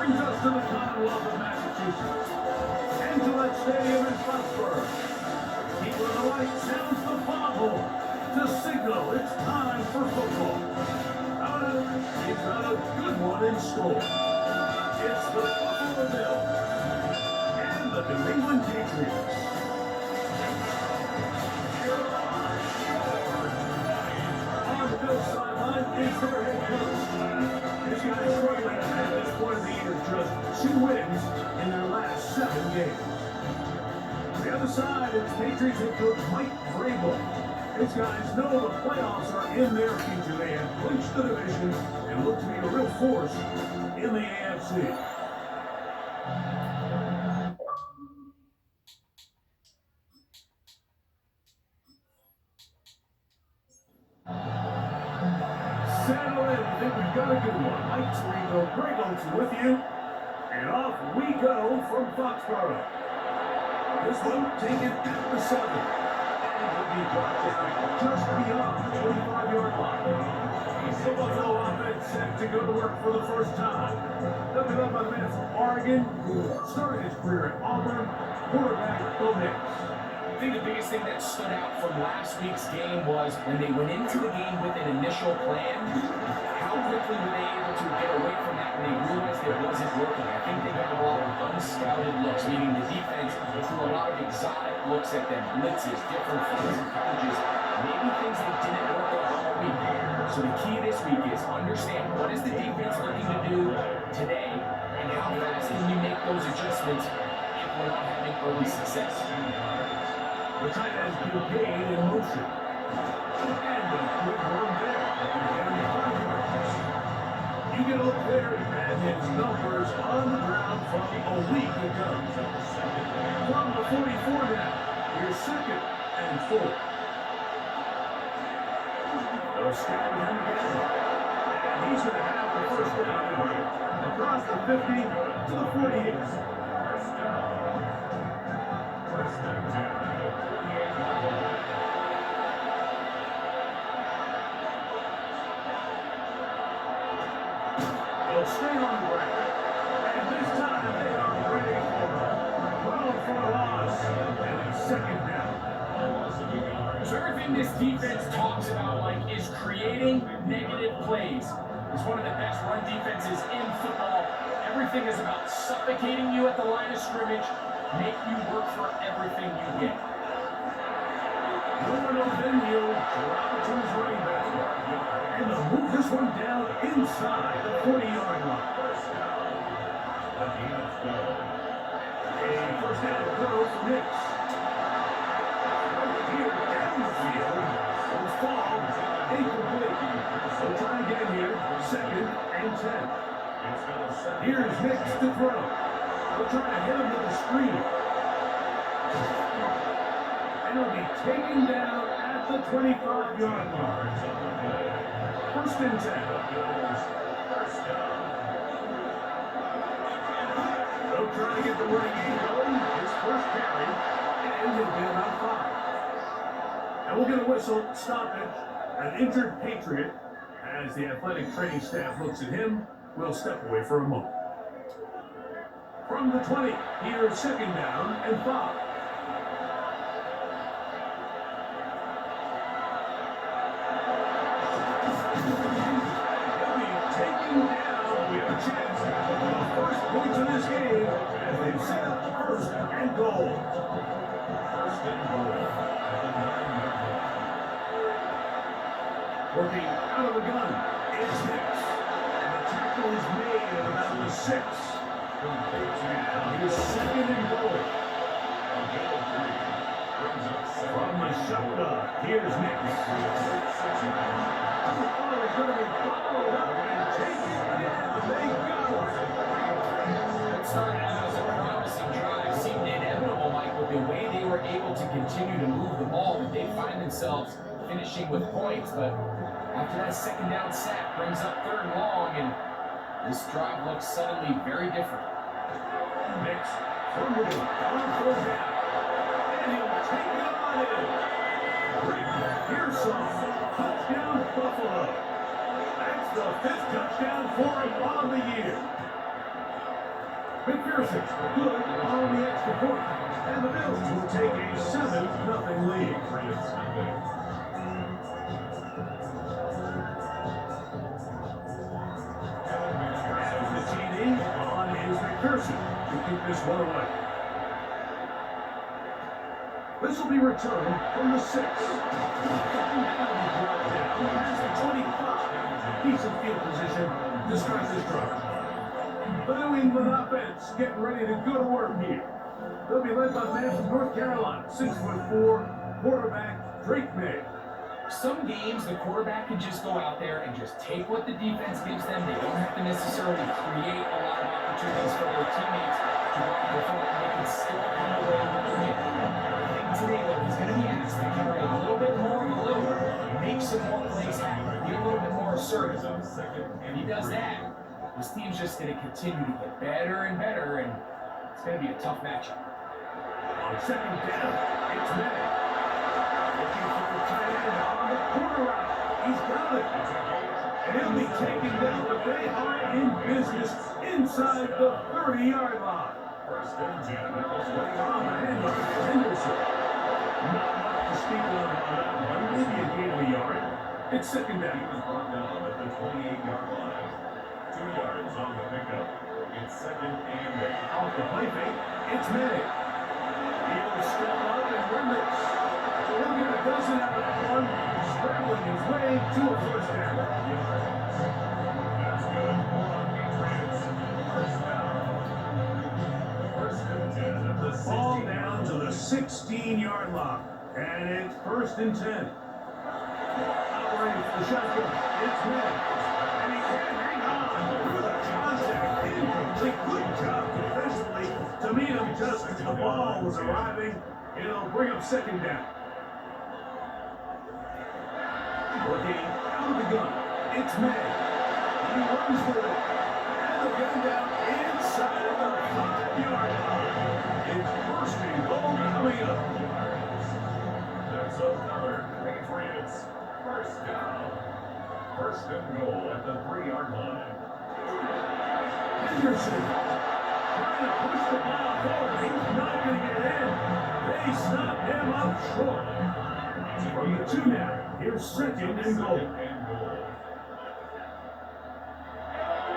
brings us to the Commonwealth of Massachusetts. And Gillette Stadium in Foxborough. Keeper of the light sounds the foghorn to signal it's time for football. He's got a good one in store. It's the Buffalo Bills and the New England Patriots. On the Bills sideline is their head coach. This guy is struggling at this point of the year, just 2 wins in their last 7 games. On the other side, it's Patriots head coach Mike Vrabel. These guys know the playoffs are in their future. They have clinched the division and look to be a real force in the AFC. Settle in. I think we've got a good one. Mike Tirico, Greg Olsen with you. And off we go from Foxborough. This one taken at the 7. And will be brought down just beyond the 25-yard line. The Buffalo offense set to go to work for the first time. They'll be led by the man from Oregon, who started his career at Auburn, quarterback Bo Nix. I think the biggest thing that stood out from last week's game was when they went into the game with an initial plan, how quickly were they able to get away from that when they realized it wasn't working. I think they got a lot of unscouted looks, meaning the defense threw a lot of exotic looks at them, blitzes, different fronts and coverages, maybe things that didn't work out all week. So the key this week is understand what is the defense looking to do today, and how fast can you make those adjustments if we're not having early success. The tight end Kincaid in motion. And a quick run there. You get up there and his numbers on the ground from a week ago. From the 44 now, here's 2nd and 4. They'll stay with him again. And he's going to have the first down across the 50 to the 48. First down. They'll stay on the ground. And this time they are ready for a loss. And it's 2nd down. So everything this defense talks about, like, is creating negative plays. It's one of the best run defenses in football. Everything is about suffocating you at the line of scrimmage, make you work for everything you get. No one open, he'll drop it to his running back. And they'll move this one down inside the 40-yard line. A first down throw for Nix. Here down the field. Will fall. Incomplete. They'll try again here. 2nd and 10. Here's Nix to throw. They'll try to hit him with a screen. And he'll be taken down at the 25-yard line. 1st and 10. They'll try to get the running game going. His first carry, and he'll get about 5. And we'll get a whistle, stoppage, an injured Patriot. As the athletic training staff looks at him, we'll step away for a moment. From the 20, here's 2nd down and 5. Chance for the first points of this game as they set up 1st and goal. 1st and goal. Working out of the gun, it's Nix. And the tackle is made at about the 6. Now here's 2nd and goal. From the shotgun, here's Nix. Oh, he's going to be followed up and taken down. What started out as a promising drive seemed inevitable, Mike, with the way they were able to continue to move the ball, that they find themselves finishing with points. But after that 2nd down sack brings up 3rd and long, and this drive looks suddenly very different. Nix from the on 4th down, and he'll take it on in. Here's some touchdown Buffalo. That's the 5th touchdown for him on the year. McPherson, good on the extra point. And the Bills will take a 7-0 lead. And the TD on is McPherson to keep this one away. This will be returned from the 6. Past the 25. Decent field position to start this drive. The New England offense getting ready to go to work here. They'll be led by the man from North Carolina, 6'4", quarterback Drake May. Some games, the quarterback can just go out there and just take what the defense gives them. They don't have to necessarily create a lot of opportunities for their teammates to run the football. They can still come away with the win. I think today, though, he's going to be asked to carry a little bit more of the load, make some more plays happen, be a little bit more assertive. And he does that, his team's just going to continue to get better and better, and it's going to be a tough matchup. On second down, it's May. Looking for the tight end on the corner route. He's got it. And he'll be taken down, but they are in business inside the 30-yard line. First and 10. On the handoff to Henderson. Not much to speak of on that one. Maybe a gain of a yard. It's second down. He was brought down at the 28-yard line. 2 yards on the pickup. It's second and 8. Off the play fake, it's May. He'll step up and run this. He'll get a dozen out of that one, scrambling his way to a first down. That's good. Patriots. First down. First and 10 at the 16. Ball down to the 16-yard line. And it's first and 10. Operating for the shotgun. It's May. And he can't hang on through the contact. Incomplete. Good job defensively to meet him just as the ball was arriving. It'll bring up second down. Looking out of the gun. It's May. He runs with it. And the gun down inside of the 5-yard line. It's first and goal coming up. That's another Patriots first down. First and goal at the 3-yard line. Henderson trying to push the ball forward. He's not going to get in. They stop him up short. From the 2 now. Here's second and goal.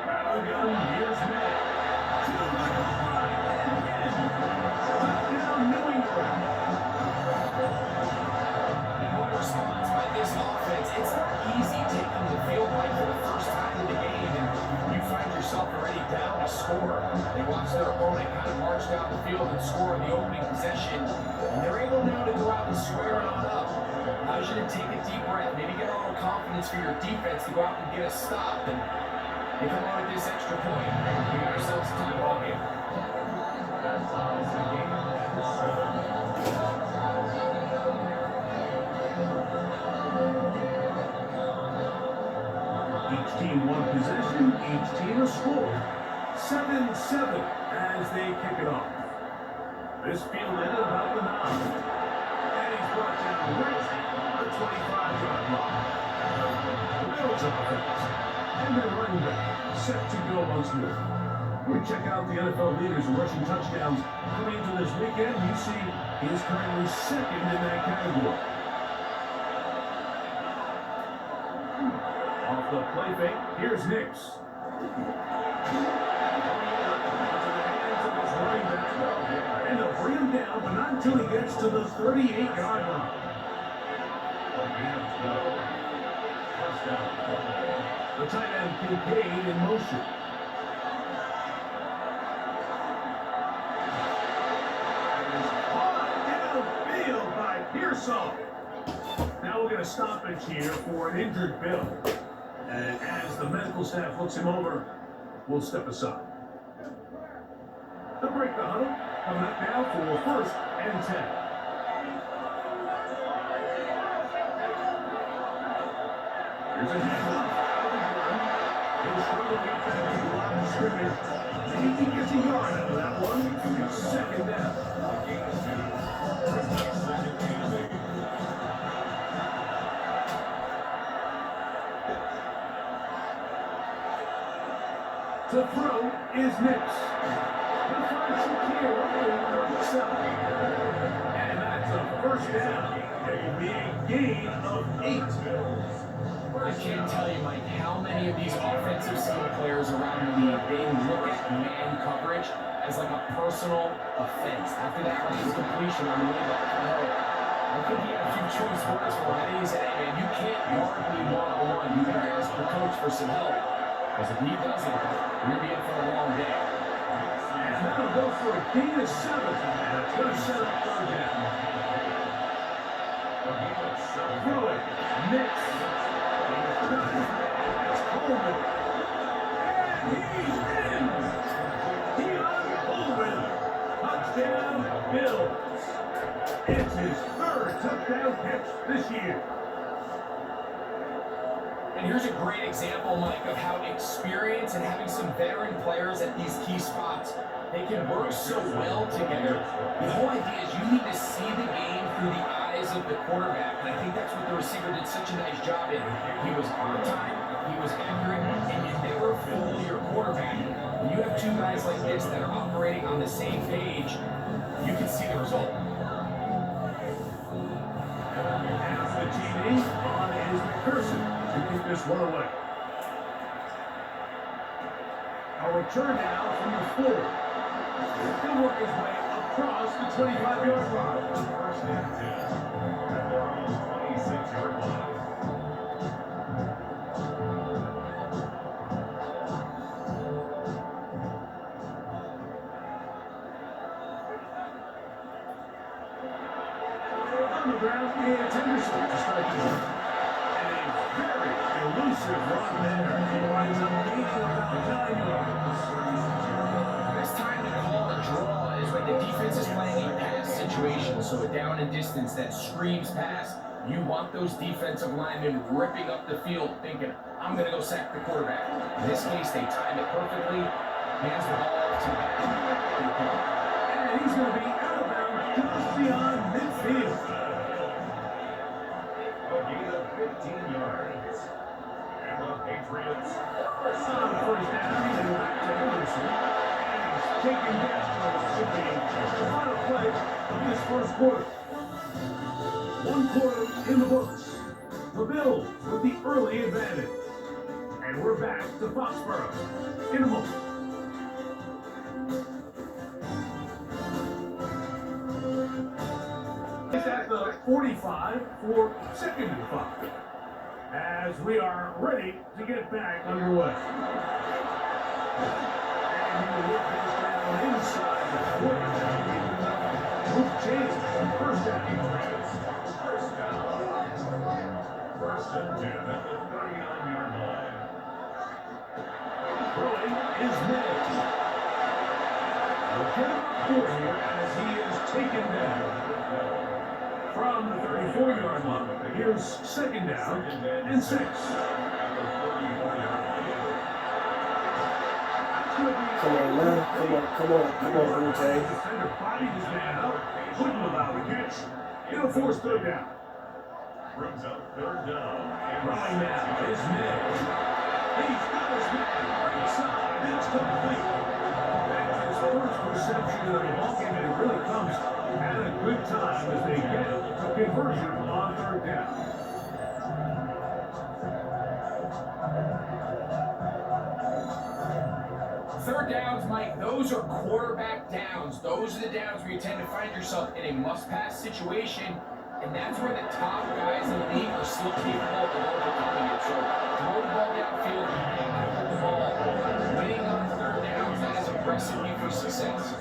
Out of the gun, here's May. To the goal line and in. Touchdown, New England. What a response by this offense. It's not easy taking the field right for the first time in the game, and you find yourself already down a score. They watch their opponent kind of march down the field and score in the opening possession, and they're able now to go out and square it on up. Allows you to take a deep breath, maybe get a little confidence for your defense to go out and get a stop, and you come on with this extra point. We got ourselves a tie ball game. Each team one possession, each team a score. 7-7 as they kick it off. This field ended about the 9. And he's brought down right on the 25-yard line. The Bills offense. And their running back set to go once more. We check out the NFL leaders in rushing touchdowns coming into this weekend. You see he is currently second in that category. Off the play fake, here's Nix. And they'll bring him down, but not until he gets to the 38-yard line. The tight end Kincaid in motion. Caught downfield by Pearsall. Now we're going to stoppage here for an injured Bill. And as the medical staff looks him over, we'll step aside. They'll break the huddle. Coming up now for first and 10. Here's a handoff. He'll struggle to get back to the line of scrimmage. Maybe he gets a yard out of that one. It's second down. To throw is Nix. 7. And that's a first down. It will be a gain of 8. I can't tell you, Mike, how many of these offensive skill players around the league, they look at man coverage as like a personal offense. After that last completion on the way back to hell, I think he had a few choice words for him. I think he said, hey man, you can't guard me one-on-one. You gotta ask the coach for some help. Because if he doesn't, you're gonna be in for a long day. And that'll go for a gain of 7. And it's going to set up third down. Throw it. Mix. It's Coleman. And he's in. Keon Coleman. Touchdown, Bills. It's his 3rd touchdown catch this year. And here's a great example, Mike, of how experience and having some veteran players at these key spots, they can work so well together. The whole idea is you need to see the game through the eyes of the quarterback. And I think that's what the receiver did such a nice job in. He was on time, he was accurate, and you never fool your quarterback. When you have two guys like this that are operating on the same page, you can see the result. As the TD on is McPherson to keep this one away. A return now from the 4. He'll work his way across the 25-yard line. First and 10 at their own 26-yard line. On the ground is Henderson to start the game. And a very elusive run there. He winds up gaining about 9 yards. Best time to call a draw is when the defense is playing a pass situation, so a down and distance that screams pass. You want those defensive linemen ripping up the field thinking, I'm going to go sack the quarterback. In this case, they time it perfectly, hands the ball off to the back. And he's going to be out of bounds just beyond midfield. A gain of 15 yards. And the Patriots on the first down, he's back to Henderson. Taking down the final play of this first quarter. 1 quarter in the books. The Bills with the early advantage. And we're back to Foxborough in a moment. It's at the 45 for 2nd and 5. As we are ready to get back underway. And he will work this down inside the 40. Move change. First down. First and 10 at the 39-yard line. Throwing is made. We'll get him for here as he is taken down. From the 34-yard line. Here's 2nd down and 6. Come on, man. Come on, Wu-Tang. Defender bodied his man up. Wouldn't allow the catch. It'll force 3rd down. Brings up 3rd down. Throwing now is Mills. He's got his man inside. It's complete. That's his first reception of the ball game, and it really comes at a good time as they get a conversion on 3rd down. Third downs, Mike, those are quarterback downs. Those are the downs where you tend to find yourself in a must-pass situation, and that's where the top guys in the league are still capable of overcoming it. So throw the ball downfield and hold the ball. Winning on 3rd downs, that is a recipe for success.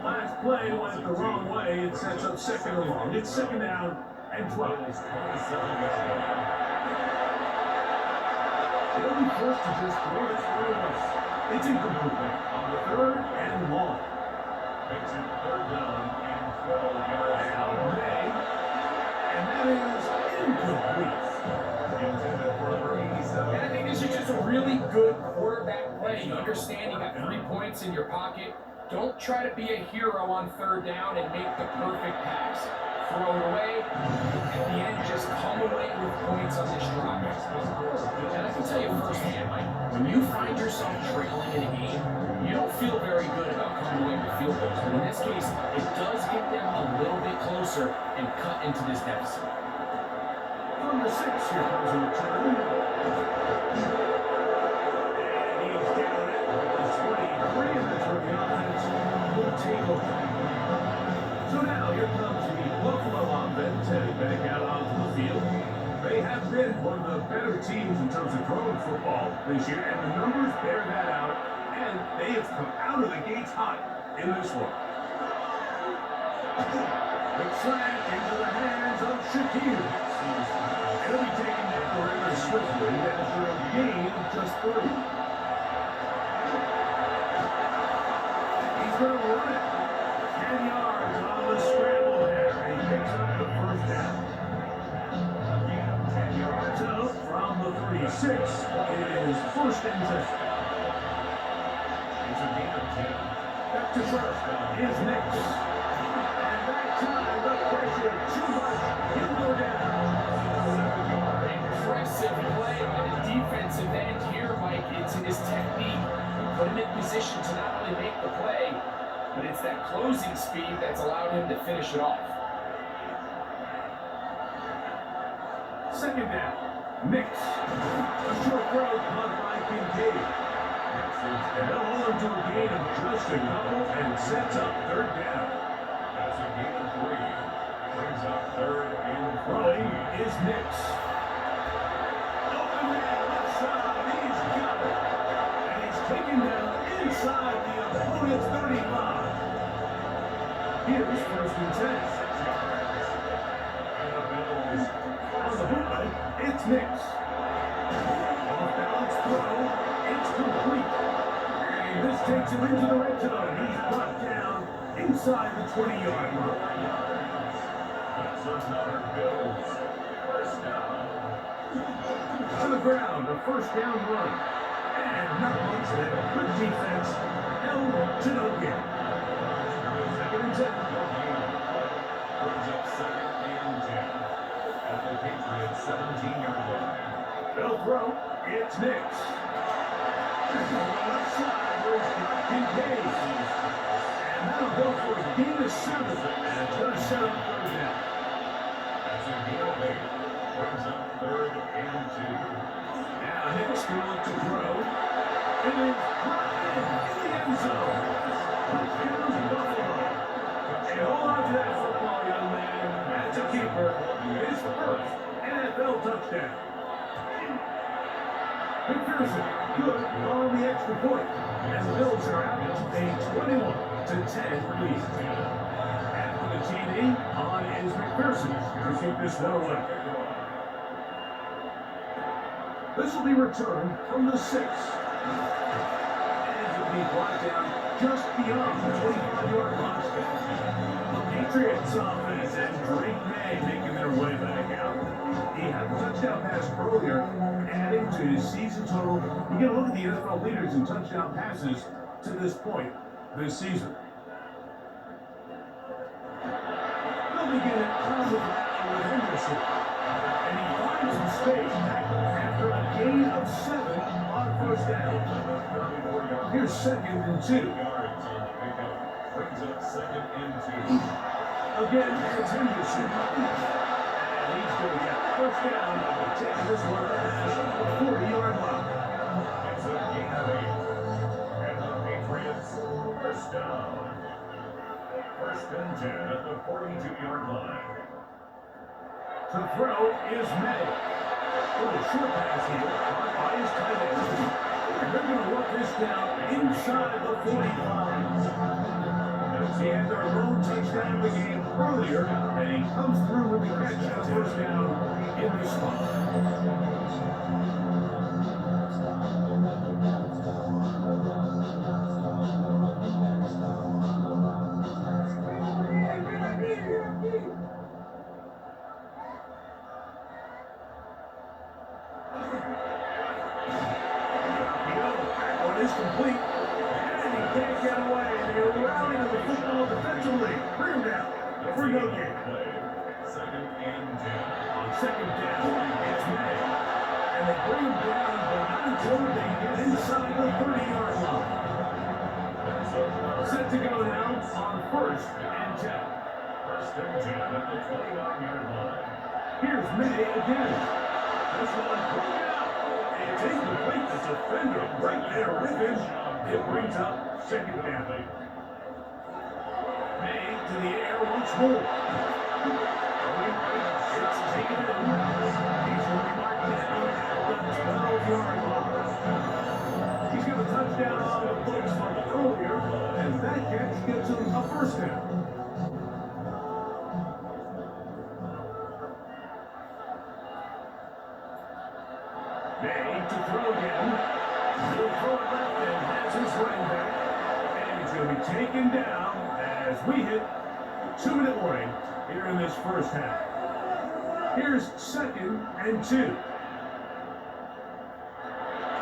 Last play went the wrong way. It sets up 2nd and long. It's 2nd down and 12. They'll be forced to just throw it away. It's incomplete on the 3rd and long. Makes it 3rd down and 12 yards. Out May, and that is incomplete. Intended for 87. And I think this is just a really good quarterback play. You understand you got 3 points in your pocket. Don't try to be a hero on 3rd down and make the perfect pass. throw it away. At the end, just come away with points on this drive. And I can tell you firsthand, Mike, when you find yourself trailing in a game, you don't feel very good about coming away with field goals. But in this case, it does get them a little bit closer and cut into this deficit. From the 6, here comes a return. And he's down at the 23, and that's where the offense will take over. So now here comes the Buffalo offense heading back out onto the field. They have been one of the better teams in terms of throwing football this year, and the numbers bear that out, and they have come out of the gates hot in this one. The slant into the hands of Shakir. He'll be taken down rather swiftly after a gain of just 3. He's going to run it. 10 yards on the scramble there, and he picks up the first down. So, from the 36, it is first and 10. It's a gain of 10. Back to first is next. And that time, the pressure too much. He'll go down. Impressive play by the defensive end here, Mike. It's his technique. Put him in position to not only make the play, but it's that closing speed that's allowed him to finish it off. Second down. Mix. A short throw caught by Kincaid. And they'll hold him to a gain of just a couple and sets up third down. That's a gain of 3. Brings up third and throwing is Mix. Open man left side. He's got it. And he's taken down inside the opponent's 35. Here's first and 10. On the bootleg, it's Mix. Off balance throw, it's complete. And this takes him into the red zone. He's brought down inside the 20-yard line. First down. To the ground, a first down run. And not much there. Good defense. Held to no gain. Second and 10. Brings up second and 10. At the Patriots 17-yard line. They'll throw. It's Mix. Left side goes Kincaid. And that'll go for a gain of 7. And it's going to set up third down. That's a gain of 8. Brings up third and 2. Now Hicks will look to throw. It is in the end zone. Touchdown Buffalo. And hold on to that football, young man. That's a keeper. His first NFL touchdown. McPherson, good on the extra point. And the Bills are out a 21-10 lead. After the TD, on is McPherson to keep this one away. This will be returned from the 6. And it'll be brought down just beyond the 25-yard line. The Patriots offense and Drake May making their way back out. He had a touchdown pass earlier, adding to his season total. You get a look at the NFL leaders in touchdown passes to this point this season. They'll begin it on the ground with Henderson. And he finds some space after a gain of 7 on first down. Here's second and 2. Brings up second and 2. Again, it's Henderson. And he's going to get first down, taking this one past the 40-yard line. It's a gain of 8. And the Patriots first down. First and 10 at the 42-yard line. To throw is May. A little short pass here, caught by his tight end. And they're going to work this down inside the 45. He had their lone touchdown of the game earlier, and he comes through with the catch on first down in this spot. Is complete, and he can't get away. They're rallying to the football defensively. Bring him down. 3-0 game. Second and 10. On second down, it's May. And they bring him down, but not until they get inside the 30-yard line. Set to go now on first and 10. First and 10 at the 29-yard line. Here's May again. This one broken out. It's incomplete. The defender right there with him. It brings up second down. May to the air once more. It's taken in. He's only marked down at the 12-yard line. He's got a touchdown on the books from earlier, and that catch gets him a first down. May to throw again. He'll throw it left and has his running back. And he's going to be taken down as we hit 2-minute warning here in this first half. Here's second and 2.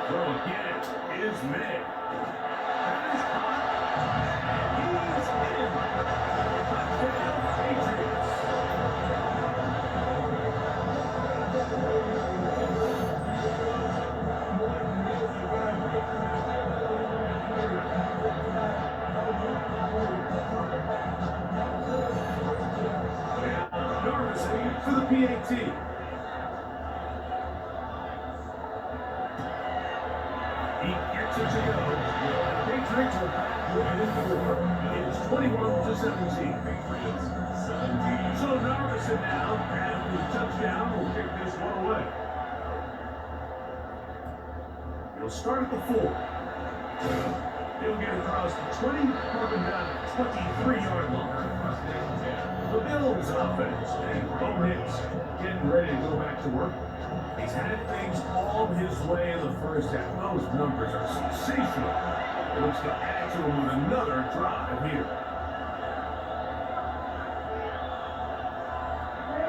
Throw again is May. That is caught. And he's in. Touchdown, Patriots. For the PAT. He gets it to go. The Patriots are back within 4. It's 21-17. So Narvison now has the touchdown. Will kick this one away. He'll start at the 4. He'll get across the 20, moving down to 23-yard line. The Bills offense and Bo Nix getting ready to go back to work. He's had things all his way in the first half. Those numbers are sensational. He looks to add to them with another drive here.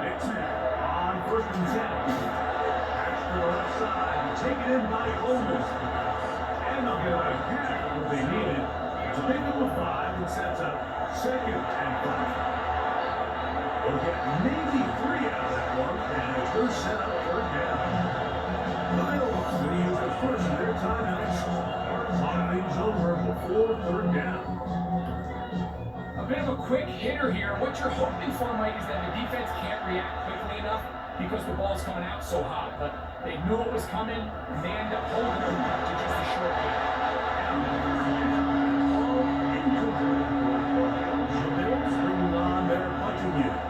Nix on first and 10. Pass to the left side, taken in by Holmes. And they'll get a half what they needed to pick up a 5 and sets up second and 5. They'll get maybe 3 out of that one, and it's going to set up third down. Miles going to use the first of their timeouts. Talk things over before third down. A bit of a quick hitter here. What you're hoping for, Mike, is that the defense can't react quickly enough because the ball's coming out so hot. But they knew it was coming, and they end up holding them to just a short game. All incomplete. The Bills bringing on their punching unit.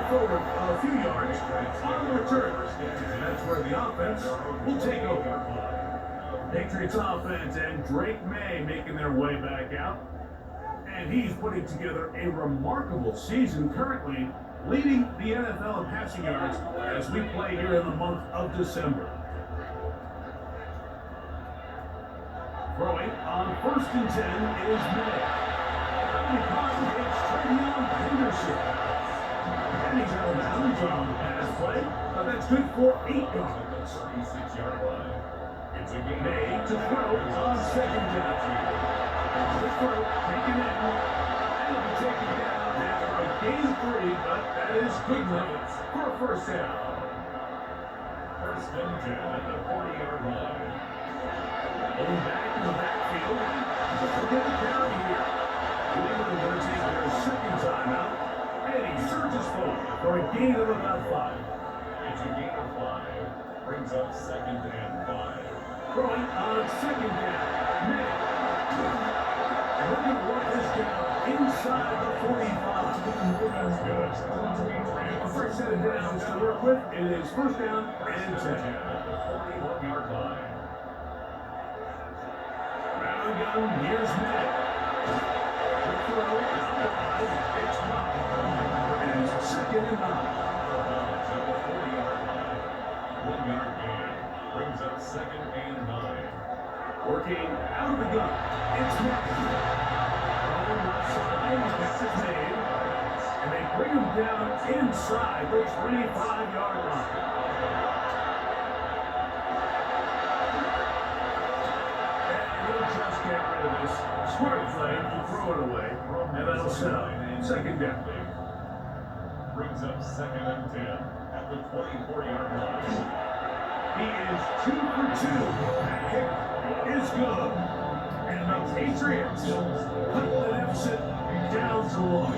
Forward a few yards on the return. And that's where the offense will take over. Patriots offense and Drake May making their way back out. And he's putting together a remarkable season, currently leading the NFL in passing yards as we play here in the month of December. Throwing on first and 10 is May. It's Travion Henderson. And he's out of bounds on the pass play, but that's good for 8 yards. 36-yard line. It's a game. May to throw on second down. The throw taken in, and it'll be taken down after a gain of 3, but that is good enough for a first down. First and 10 at the 40-yard line. Going back in the backfield. Look at the carry here. Cleveland going to take their second timeout. And he surges forward for a gain of about 5. It's a gain of 5. Brings up second and 5. Throwing on second down. May. And they're going to work this down inside the 45. That's good. A first set of downs to work with. It is first down and 10. At the 41-yard line. Round gun, here's May. The throw is wide. It's not. And second and 9. At the 40-yard line. 1-yard gain. Brings up second and 9. Working out of the gun. It's May. On the left side, that's his name. And they bring him down inside the 25-yard line. pass. Smart play to throw it away. And that'll set up second down. Brings up 2nd and 10 at the 24-yard line. He is 2 for 2. That kick is good. And the Patriots cut the deficit down to 1.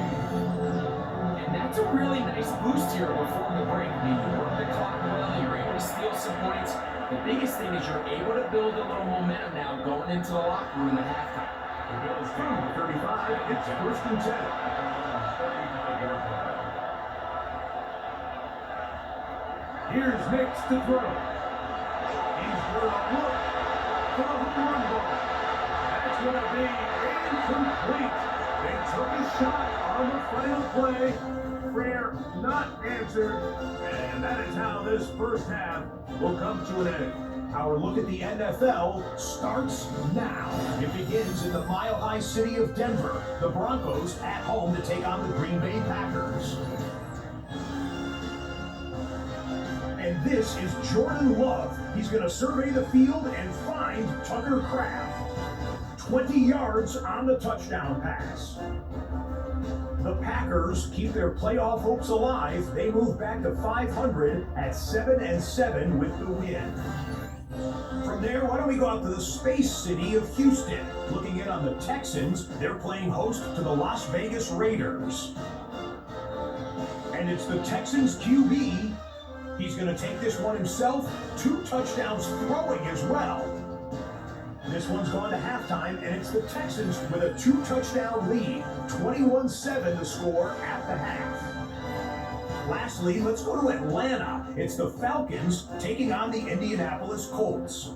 And that's a really nice boost here before the break. I mean, you work the clock well, you're able to steal some points. The biggest thing is you're able to build a little momentum now going into the locker room at halftime. From the 35, it's 1st and 10. Here's Nix to throw. He's going to look for the home run ball. That's going to be incomplete. They took a shot on the final play. Prayer not answered. And that is how this first half will come to an end. Our look at the NFL starts now. It begins in the mile-high city of Denver. The Broncos at home to take on the Green Bay Packers. And this is Jordan Love. He's going to survey the field and find Tucker Kraft. 20 yards on the touchdown pass. The Packers keep their playoff hopes alive. They move back to 500 at 7-7 with the win. From there, why don't we go out to the space city of Houston? Looking in on the Texans, they're playing host to the Las Vegas Raiders. And it's the Texans QB. He's going to take this one himself. 2 touchdowns throwing as well. This one's gone to halftime, and it's the Texans with a 2-touchdown lead. 21-7 the score at the half. Lastly, let's go to Atlanta. It's the Falcons taking on the Indianapolis Colts.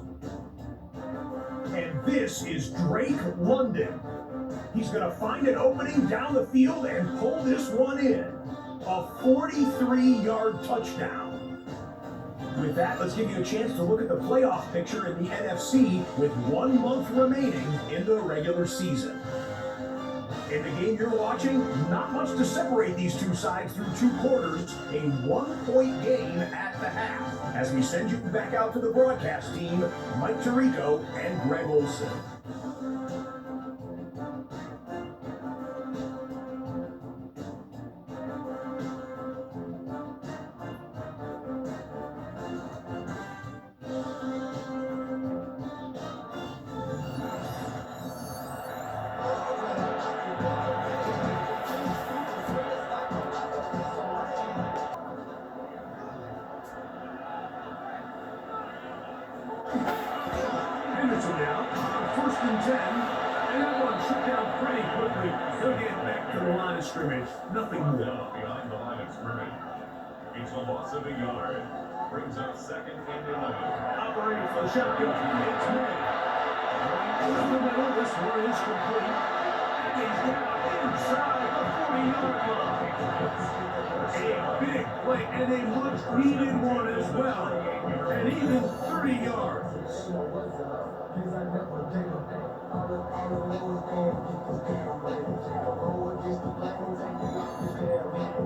And this is Drake London. He's going to find an opening down the field and pull this one in. A 43-yard touchdown. With that, let's give you a chance to look at the playoff picture in the NFC with 1 month remaining in the regular season. In the game you're watching, not much to separate these two sides through 2 quarters. A 1-point game at the half. As we send you back out to the broadcast team, Mike Tirico and Greg Olson. Henderson now, 1st and 10, and that one shut down pretty quickly. He'll get back to the line of scrimmage. Nothing more. Down behind the line of scrimmage. It's a loss of a yard. Brings up 2nd and 11. Operating for the shotgun. It's May. Right in the middle. This one is complete. And he's down inside the 40-yard line. A big play and a much needed one as well. And even 30 yards.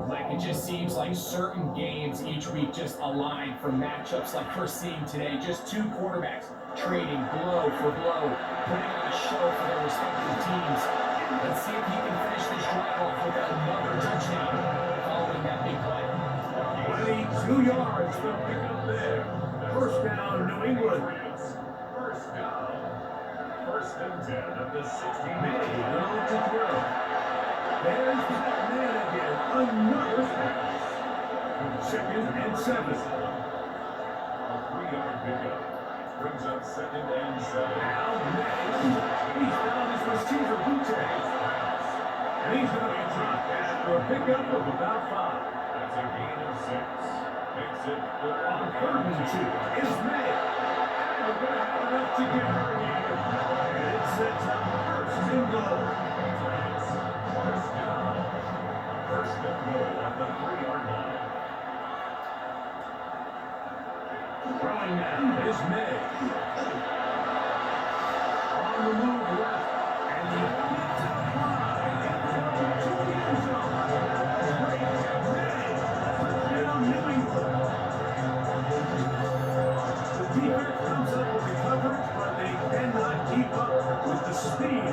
Like, it just seems like certain games each week just align for matchups like we're seeing today. Just 2 quarterbacks trading blow for blow, putting on a show for their respective teams. Let's see if he can finish this drive off with another touchdown following that big play. 22 yards to pick up there. 1st down, New England. 1st down. 1st and 10 at the 16. May going to throw. There's that man again. Another pass. 2nd and 7. A 3-yard pickup. Brings up 2nd and 7. Now May. He's found his receiver, Butte. And he's going to be dropped after a pickup of about 5. That's a gain of 6. Makes it On 3rd and 2 is May. And we're going to have enough to get her here. And it sets up 1st and goal. 1st down. 1st and goal at the 3-yard line. Throwing now is May. On the move left. And he gets up high. To the end zone. Great May. Touchdown, New England. The defense comes up with the coverage, but they cannot keep up with the speed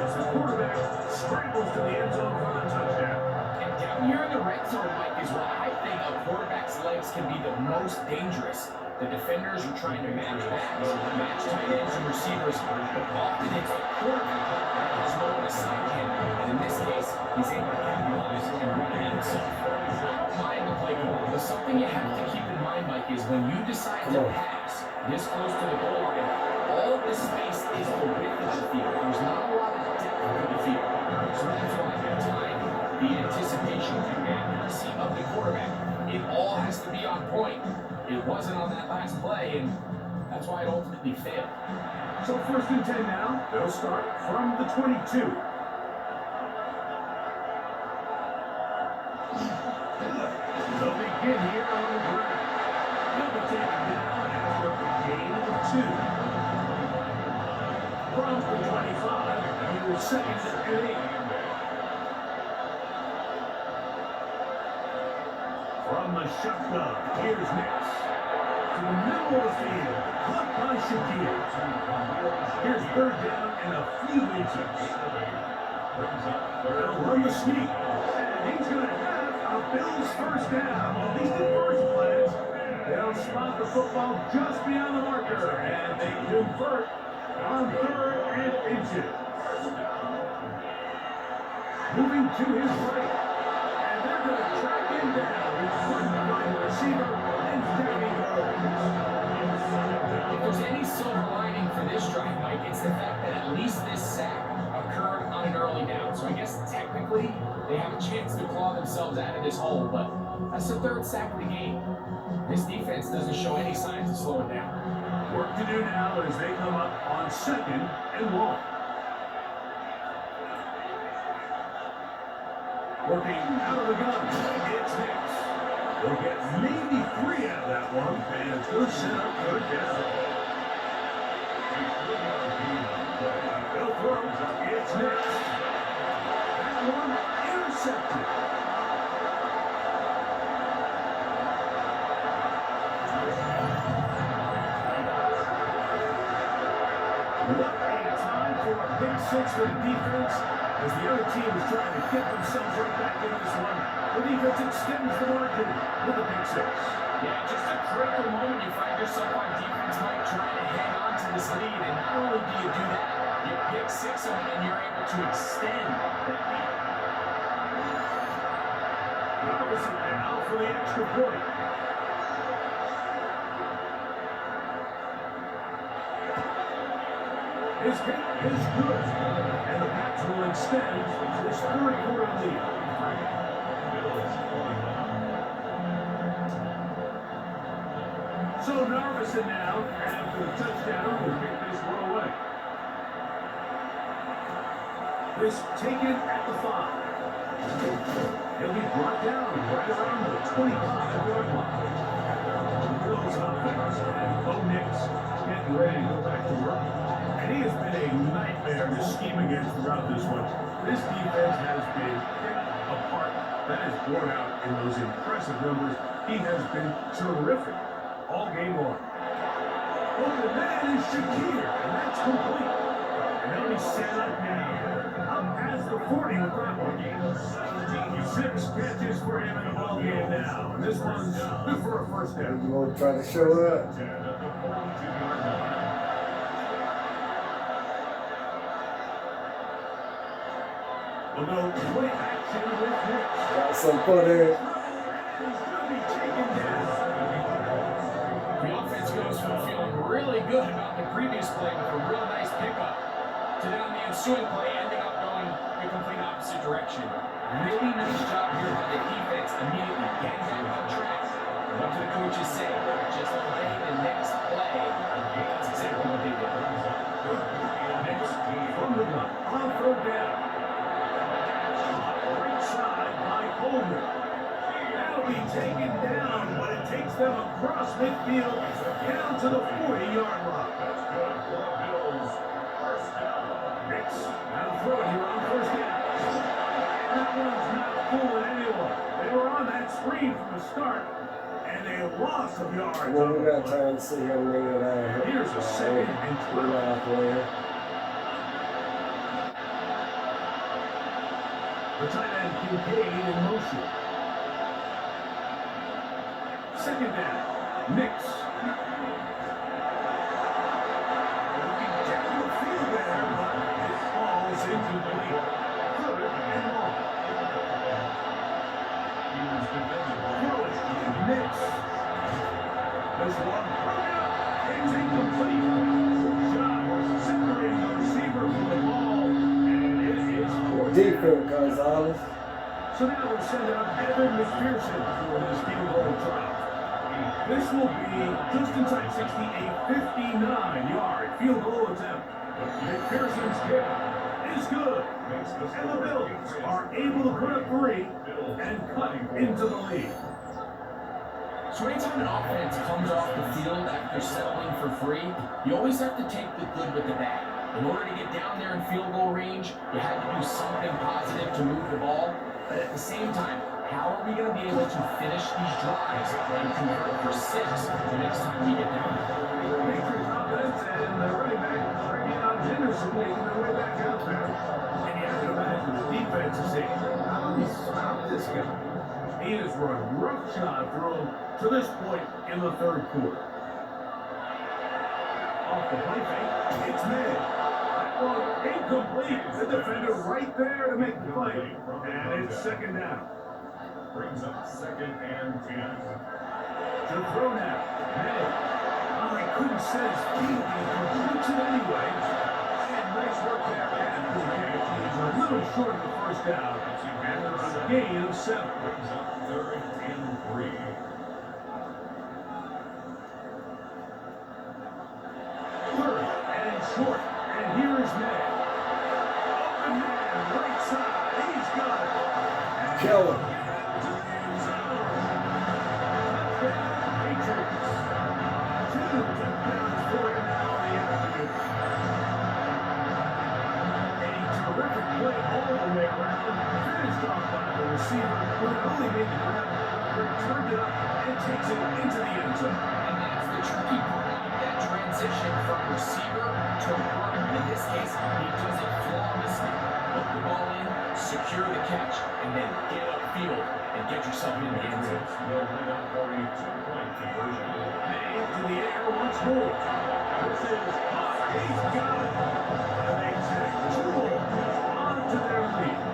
spikes can be the most dangerous. The defenders are trying to match backs, match tight ends and receivers, but often it's the quarterback that has no one aside him. And in this case, he's able to capitalize and run it himself. Mind the play call. But something you have to keep in mind, Mike, is when you decide to pass this close to the goal line, all of this space is the width of the field. There's not a lot of depth to the field. So that's why the time, the anticipation, the accuracy of the quarterback, it all has to be on point. It wasn't on that last play, and that's why it ultimately failed. So 1st and 10 now. They'll start from the 22. They'll begin here on the ground. They'll be taken down after a gain of 2. From the 25, he was 2nd and 8. From the shotgun, here's Nix. To the middle of the field, caught by Shakir. Here's 3rd down and a few inches. They'll run the sneak, and he's going to have a Bills 1st down. At least at first glance, they'll spot the football just beyond the marker, and they convert on 3rd and inches. Moving to his right, and they're going to track him down. It's one behind the receiver, and down he goes. If there's any silver lining for this drive, Mike, it's the fact that at least this sack occurred on an early down. So I guess technically they have a chance to claw themselves out of this hole, but that's the 3rd sack of the game. This defense doesn't show any signs of slowing down. Work to do now as they come up on 2nd and 1. Working out of the gun, it's Nix. They'll get maybe 3 out of that one, and it's going to set up 3rd down. They'll throw, it's Nix. That one intercepted. What a time for a big 6 for the defense, as the other team is trying to get themselves right back in this one. The defense extends the margin with a big 6. Yeah, just a critical moment. You find yourself on defense, Mike, trying to hang on to this lead, and not only do you do that, you pick 6 on it, and you're able to extend that lead. Robinson now for the extra point. His kick is good, and the Pats will extend this 3rd-quarter lead. So Narvison now, after the touchdown, will kick this one away. This taken at the 5. He'll be brought down right around the 25-yard line. Bills offense and Bo Nix getting ready to go back to work. And he has been a nightmare to scheme against throughout this one. This defense has been picked apart. That is borne out in those impressive numbers. He has been terrific all game long. Well, the man is Shakir, and that's complete. And they'll be set up now. Up past the 40 with that one. 6 catches for him in the ball game now. And this one's good for a 1st down. You want to try to show up? We'll go play action with Nix. Got some footage. He's going to be taken down. The offense goes from feeling really good about the previous play with a real nice pickup to then on the ensuing play ending up going the complete opposite direction. Really nice job here by the defense, immediately getting back on track. And what do the coaches say? Just obey the next play. That's exactly what they did. Nix from the gun on 3rd down. Right side by Holder. That'll be taken down, but it takes them across midfield down to the 40-yard line. Nix now throwing here on 1st down. That one's not fooling anyone. They were on that screen from the start, and they lost some yards. Well, we got time to see him ring it out. Here's a 2nd and 12. The tight end Kincaid in motion. second down. Nix. Looking down the field there, but it falls incomplete. Third and long. Throwing. Nix. This one broken up. It's incomplete. Shot separating the receiver from the ball, and it is fourth. Defense, Gonzalez. So now we'll send out Evan McPherson for this field goal try. This will be just inside 60, a 59-yard field goal attempt. McPherson's kick is good. And the Bills are able to put up 3 and cut into the lead. So anytime an offense comes off the field after settling for free, you always have to take the good with the bad. In order to get down there in field goal range, you had to do something positive to move the ball. But at the same time, how are we going to be able to finish these drives and convert for 6 the next time we get down there? Patriots offense and the running back, Trevion Henderson, making their way back out there. And you have to imagine the defense is saying, how do we stop this guy? He has run roughshod through him to this point in the third quarter. Off the play fake, it's mid. That one incomplete. The defender right there to make the play. And it's second down. Brings up second and 10. To throw now. Hey. Oh, he couldn't set his feet. He completes it anyway. And nice work there. After the catch, he's a little short of the first down. After a gain of 7. Brings up third and 3. Third and short. And here is May. Open man, right side. He's got it. Killer. Turned it up and takes it into the end zone. And that's the tricky part, that transition from receiver to runner. In this case, he does it flawlessly. Put the ball in, secure the catch, and then get upfield and get yourself in the end zone. Will win up for a 2-point conversion. Into the air once more. This is he's got it. And they take 2 more onto their lead.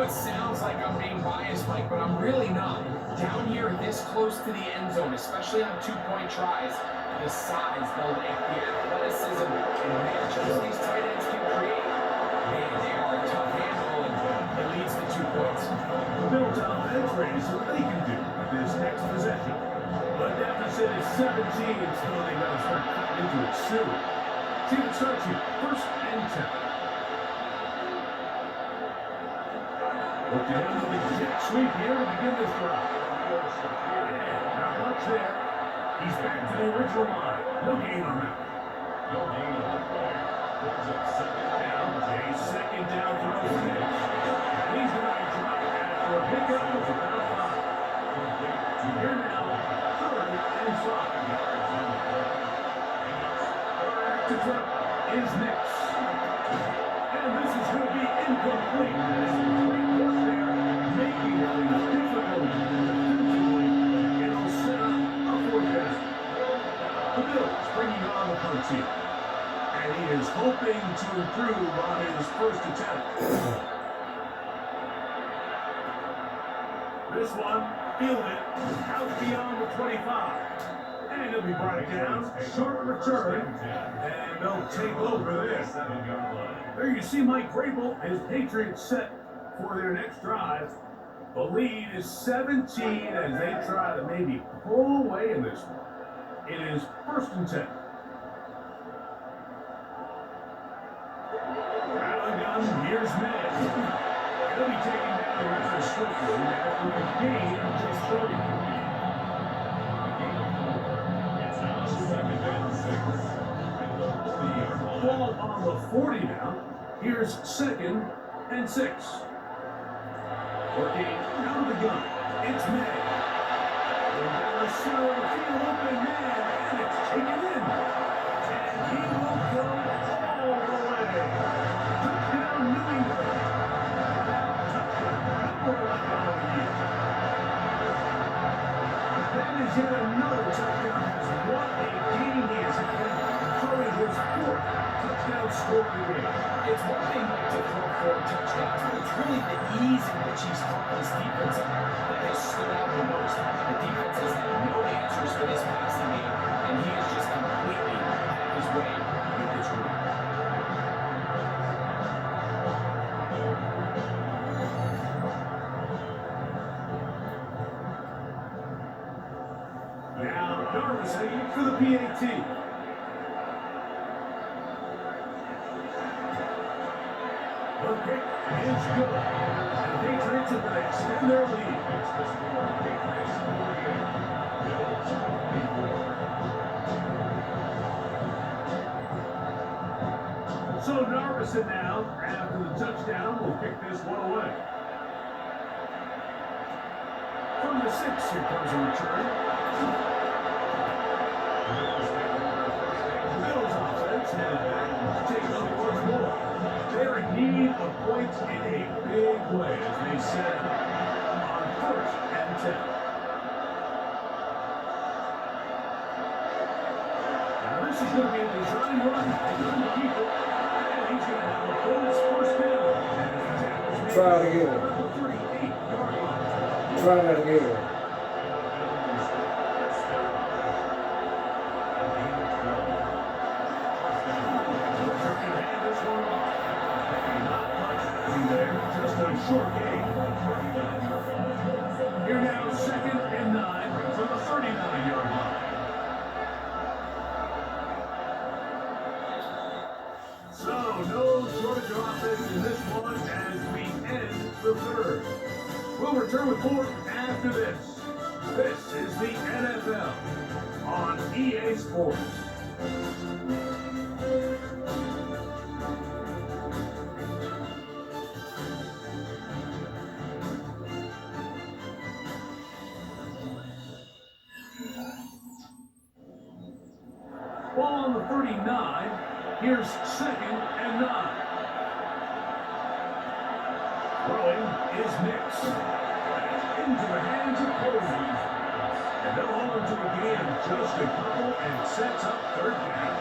It sounds like I'm being biased, Mike, but I'm really not. Down here, this close to the end zone, especially on 2-point tries, the size, the length, the athleticism, and matchups these tight ends can create. Man, they are a tough handle, and it leads to 2 points. The Bills offense ready to see what they can do with this next possession. The deficit is 17, so they got to start cutting into it soon. See what starts here. First and 10. Look to him with the jet sweep here to begin this drive. Not much there. He's back to the original line. No gain on that. No gain on the play. Brings up second down. A second down throw for Nix. And he's going to drop after a pickup of about 5. Here now, third and 5. Back to throw is Nix. And this is going to be incomplete. This is great work there, making things difficult defensively. It'll set up a 4th down. The Bills bringing on the punt team. And he is hoping to improve on his first attempt. This one, fielded out beyond the 25. And he'll be brought down, short return, and they'll take over there. 7-yard line. There you see Mike Vrabel, his Patriots set for their next drive. The lead is 17 as they try to maybe pull away in this one. It is first and 10. Rattling gun, here's May. He'll be taken down rather swiftly after a gain of just 30. It's now second and 6. Ball on the 40 now. Here's second and 6. Working out of the gun. It's May. Going down the center of the field, open man, and it's taken in. And he will go all the way. Touchdown, New England. Touchdown, number 11 on the year. That is yet another touchdown. What a game he has had, throwing his fourth touchdown score of the game. It's one thing to throw 4 touchdowns, but it's really the ease in which he's caught this defense up that has stood out the most. The defense has had no answers for this passing game, and he has just completely had his way with this group. Now, Darvison for the PAT. Okay, it's good. And the Patriots are going to extend their lead. It's the score. Patriots 48. Bills 24. So Darvison now, after the touchdown, will kick this one away. From the 6, here comes a return. The Bills offense headed back to take over once more. They're in need of points in a big way, as they said, on 1st and 10. Now this is going to be a design run. They're going to keep it. And he's going to have a bonus first down. Try it again. Number 3, 8-yard line. Try that again. Just a short game. Here now, 2nd and 9 from the 39-yard line. So, no shortage of offense in this one as we end the 3rd. We'll return with more after this. This is the NFL on EA Sports. Ball on the 39. Here's 2nd and 9. Throwing is Nix. Into the hands of Posey. And they'll hold him to a gain of just a couple and sets up 3rd down.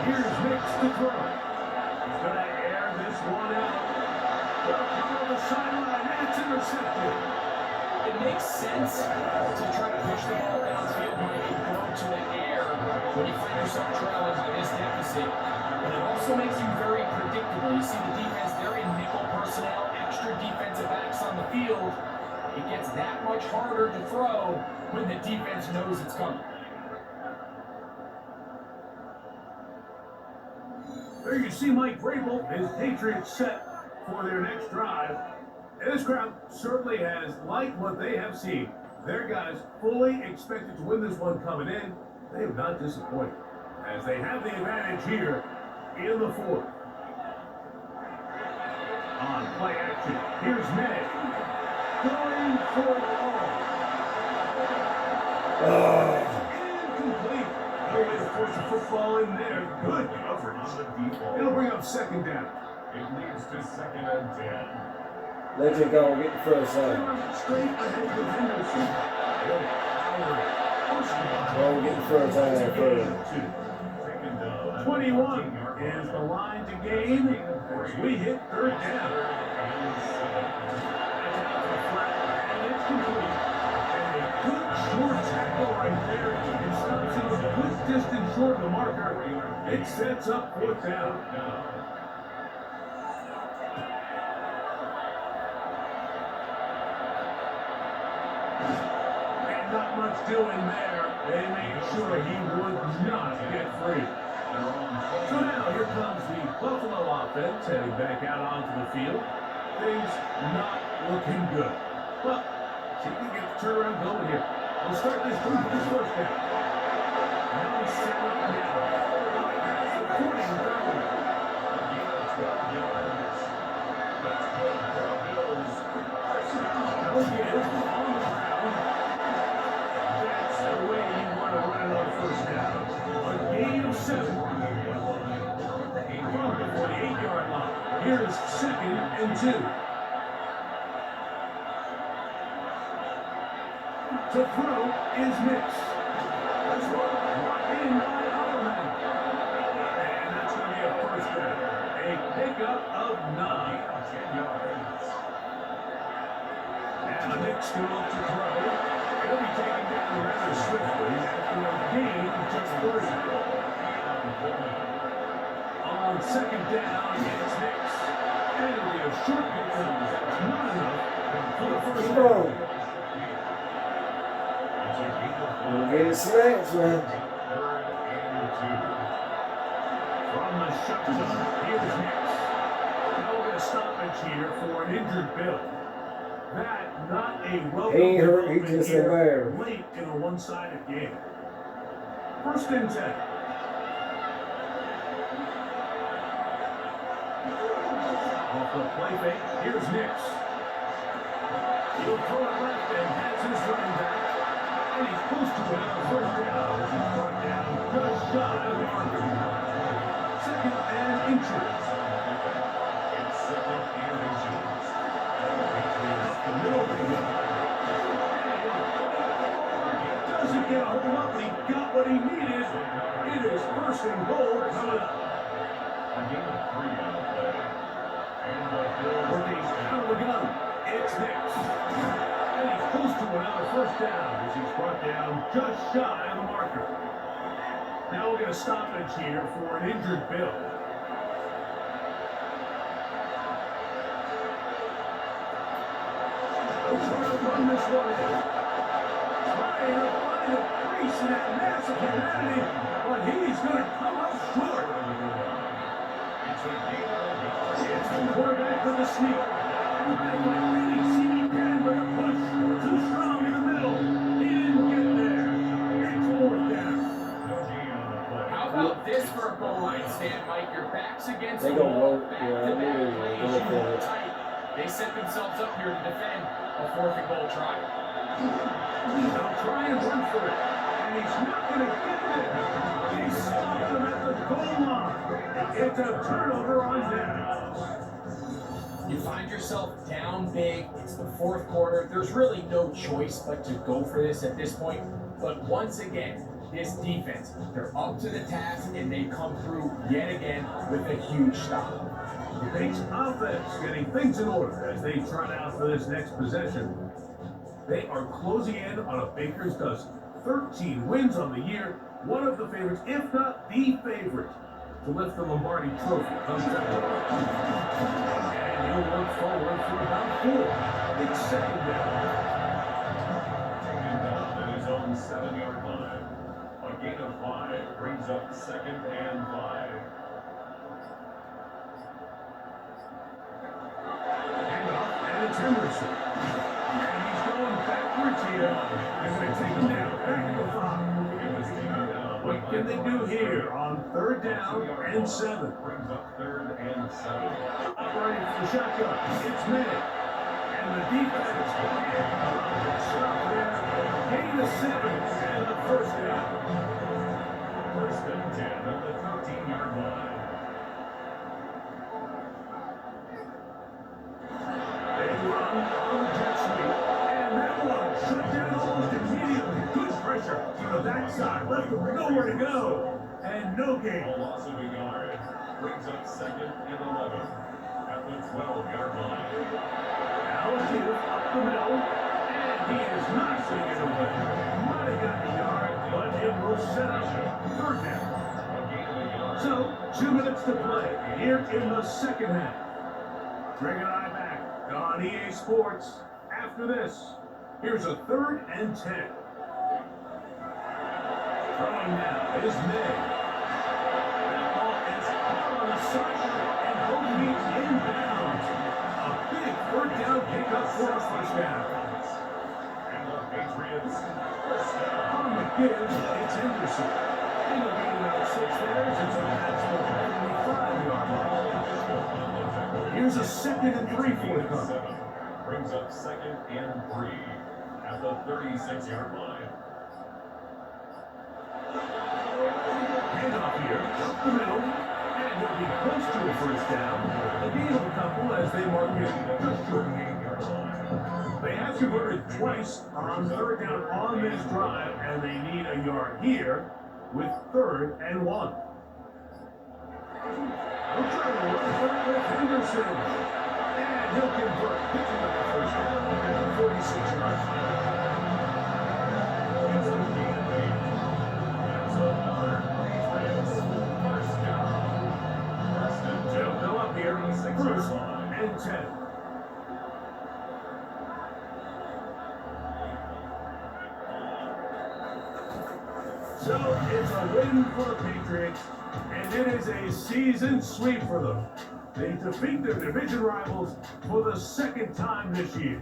Here's Nix to throw. He's going to air this one out. They'll come on the sideline, and it's intercepted. It makes sense to try to push the ball downfield when you go to the air when you find yourself trailing by this deficit. But it also makes you very predictable. You see the defense, they're in nickel personnel, extra defensive backs on the field. It gets that much harder to throw when the defense knows it's coming. There you see Mike Vrabel, his Patriots set for their next drive. And this crowd certainly has liked what they have seen. Their guys fully expected to win this one coming in. They have not disappointed, as they have the advantage here in the 4th. On play action, here's May. Going for it all. Incomplete. No way to force a football in there. Good coverage. It'll bring up 2nd down. It leads to 2nd and 10. Let him go and get the first down. Straight ahead with Henderson. Go and get the first down first. 21 is the line to gain as we hit 3rd down. And it's complete. And a good short tackle right there. It stops him a good distance short of the marker. It sets up 4th down. Not much doing there. They made sure he would not get free. So now here comes the Buffalo offense heading back out onto the field. Things not looking good. Well, see if we can get the turnaround going here. We'll start this drive with his first down. Now he's set up now. That's the 40 down. No give on the ground. That's the way you want to run it on first down. A gain of 7. From the 48-yard line. Here's 2nd and 2. To throw is Nix. This one brought in by Ottoman. And that's going to be a first down. A pickup of 9. 10 yards. And Nix going up to throw. He'll be taken down rather swiftly after a gain of just 30. On 2nd down, it's Nix. And it'll be a short pickup. Not enough for the first down. Get it snacks, man. From the shotgun, here's Nix. Now we're going to stoppage here for an injured Bill. That not a welcome He ain't hurt, he development just here embarrassed. late in a one-sided game. 1st and 10. Off the play fake, here's Nix. He'll throw it left and has his running back. And he's close to another first down as he's brought down just shy of the marker. 2nd and inches. It's 2nd and inches. Up the middle they go. Doesn't get a hold up, but he got what he needed. It is 1st and goal coming up. A gain of 3 on the play. And the Bills Working out of the gun. It's Nix. And he's close to another first down as he's brought down just shy of the marker. Now we'll get a stoppage here for an injured Bill. They'll try to run this one in. Trying to find a crease in that massive humanity, but he's going to come up short. It's a gain of 8. It's the quarterback with the sneak. And like really see can with a push. Too strong in the middle. He didn't get there. It's 4th down. No gain on the play. How about this for a goal line stand, Mike? Your back's against They the gonna wall. go, Back yeah, to I knew they back were plays. gonna You go for hold it. tight. They set themselves up here to defend a 4th and goal try. They'll try and run for it. And he's not going to get there. He stopped him at the goal line. It's a turnover on downs. You find yourself down big. It's the 4th quarter. There's really no choice but to go for this at this point. But once again, this defense, they're up to the task and they come through yet again with a huge stop. The Bates offense getting things in order as they trot out for this next possession. They are closing in on a baker's dozen. 13 wins on the year. One of the favorites, if not the favorite, to lift the Lombardi Trophy come February. And he'll look forward for about 4. It's 2nd down. Taken down at his own 7-yard line. A gain of 5 brings up 2nd and 5. Handoff, and it's Henderson. And he's going backwards here. They're going to take him down. Back to the 5. He was taken down. What can they do here on 3rd down and 7? Brings up 3rd and 7. Operating for the shotgun. It's May. And the defense stop there. Gain of 7 and the first down. 1st and 10 at the 13-yard line. They run on the jet sweep. And that one shut down almost immediately. Good pressure from the backside. Left him nowhere to go. And no A gain. loss of a yard. Brings up 2nd and 11 at the 12-yard line. Algier up the middle. And he is not seeing it away. Might have got the yard, but it will set up 3rd down. A gain of a yard. So, 2 minutes to play here in the 2nd half. Greg and I back on EA Sports. After this, here's a 3rd and 10. Throwing now is May. That ball is out on the sideline and both feet inbounds. A big 3rd down pickup for a first down. And the Patriots first down. On the give, it's Henderson. And he'll gain about 6 there since he has the 75-yard line. Here's a 2nd and 3 for the cover. brings up 2nd and 3 at the 36-yard line. Handoff here, up the middle, and he'll be close to a first down. A gain of a couple as they mark it just short of the 8-yard line. They have converted twice on third down on this drive, and they need a yard here with 3rd and 1. We're trying to run third with Henderson. And he'll convert, picking up the first down at the 46-yard line. It's a gain of 8. That's another Patriots first down. First and 2. They'll go up here, 1st and 10. So it's a win for the Patriots, and it is a season sweep for them. They defeat their division rivals for the 2nd time this year.